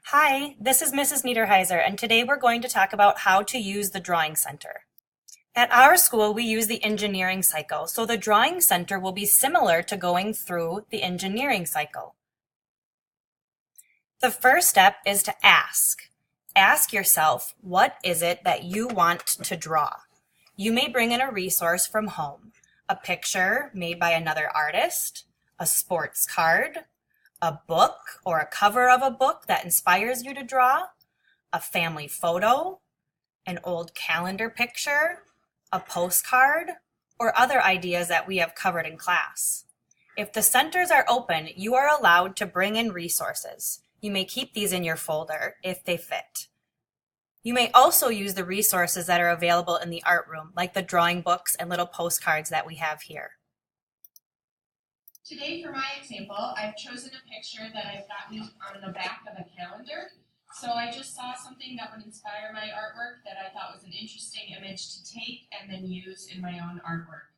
Hi, this is Mrs. Niederheiser, and today we're going to talk about how to use the Drawing Center. At our school, we use the engineering cycle, so the Drawing Center will be similar to going through the engineering cycle. The first step is to ask. Ask yourself, what is it that you want to draw? You may bring in a resource from home, a picture made by another artist, a sports card, a book or a cover of a book that inspires you to draw, a family photo, an old calendar picture, a postcard, or other ideas that we have covered in class. If the centers are open, you are allowed to bring in resources. You may keep these in your folder if they fit. You may also use the resources that are available in the art room, like the drawing books and little postcards that we have here. Today, for my example, I've chosen a picture that I've gotten on the back of a calendar. So I just saw something that would inspire my artwork that I thought was an interesting image to take and then use in my own artwork.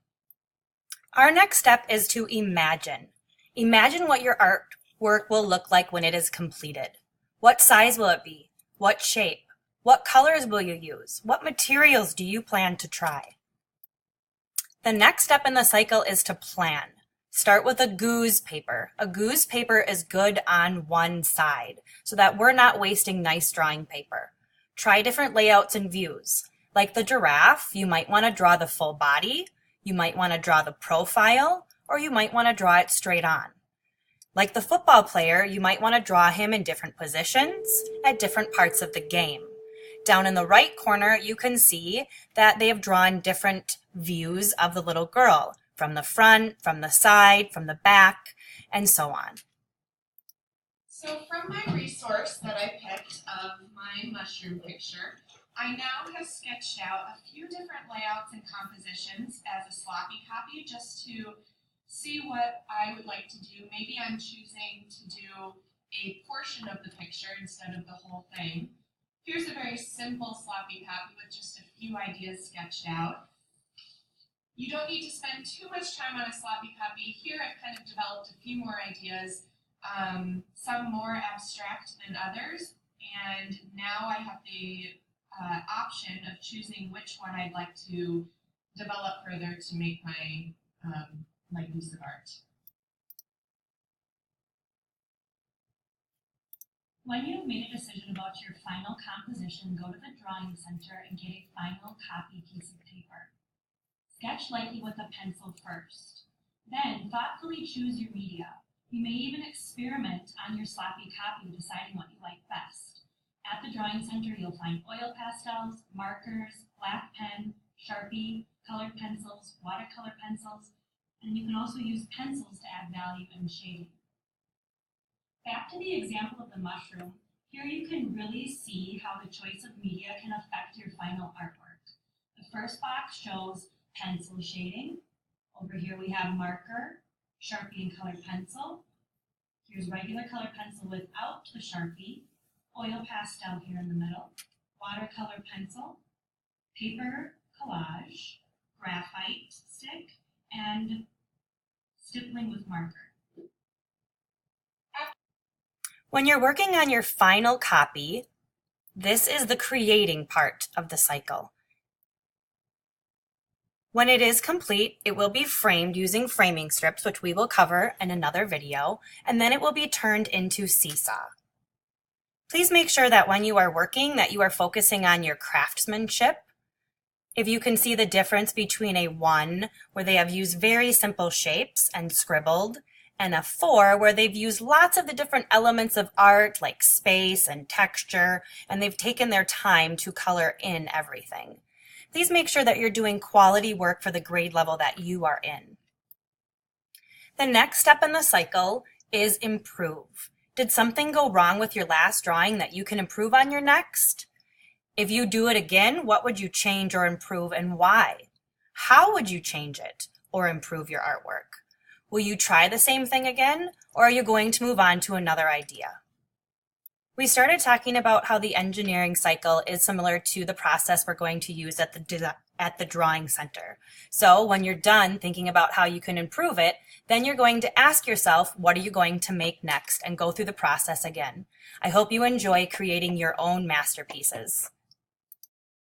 Our next step is to imagine. Imagine what your artwork will look like when it is completed. What size will it be? What shape? What colors will you use? What materials do you plan to try? The next step in the cycle is to plan. Start with a goose paper. A goose paper is good on one side so that we're not wasting nice drawing paper. Try different layouts and views. Like the giraffe, you might want to draw the full body, you might want to draw the profile, or you might want to draw it straight on. Like the football player, you might want to draw him in different positions at different parts of the game. Down in the right corner, you can see that they have drawn different views of the little girl. From the front, from the side, from the back, and so on. So from my resource that I picked of my mushroom picture, I now have sketched out a few different layouts and compositions as a sloppy copy just to see what I would like to do. Maybe I'm choosing to do a portion of the picture instead of the whole thing. Here's a very simple sloppy copy with just a few ideas sketched out. You don't need to spend too much time on a sloppy copy. Here I've kind of developed a few more ideas, some more abstract than others, and now I have the option of choosing which one I'd like to develop further to make my piece of art. When you've made a decision about your final composition, go to the Drawing Center and get a final copy piece of paper. Sketch lightly with a pencil first. Then thoughtfully choose your media. You may even experiment on your sloppy copy, deciding what you like best. At the Drawing Center, you'll find oil pastels, markers, black pen, Sharpie, colored pencils, watercolor pencils, and you can also use pencils to add value and shading. Back to the example of the mushroom, here you can really see how the choice of media can affect your final artwork. The first box shows pencil shading. Over here we have marker, Sharpie and colored pencil. Here's regular colored pencil without the Sharpie, oil pastel here in the middle, watercolor pencil, paper collage, graphite stick, and stippling with marker. When you're working on your final copy, this is the creating part of the cycle. When it is complete, it will be framed using framing strips, which we will cover in another video, and then it will be turned into Seesaw. Please make sure that when you are working that you are focusing on your craftsmanship. If you can see the difference between a 1 where they have used very simple shapes and scribbled, and a 4 where they've used lots of the different elements of art like space and texture, and they've taken their time to color in everything. Please make sure that you're doing quality work for the grade level that you are in. The next step in the cycle is improve. Did something go wrong with your last drawing that you can improve on your next? If you do it again, what would you change or improve and why? How would you change it or improve your artwork? Will you try the same thing again, or are you going to move on to another idea? We started talking about how the engineering cycle is similar to the process we're going to use at the Drawing Center. So when you're done thinking about how you can improve it, then you're going to ask yourself, what are you going to make next, and go through the process again. I hope you enjoy creating your own masterpieces.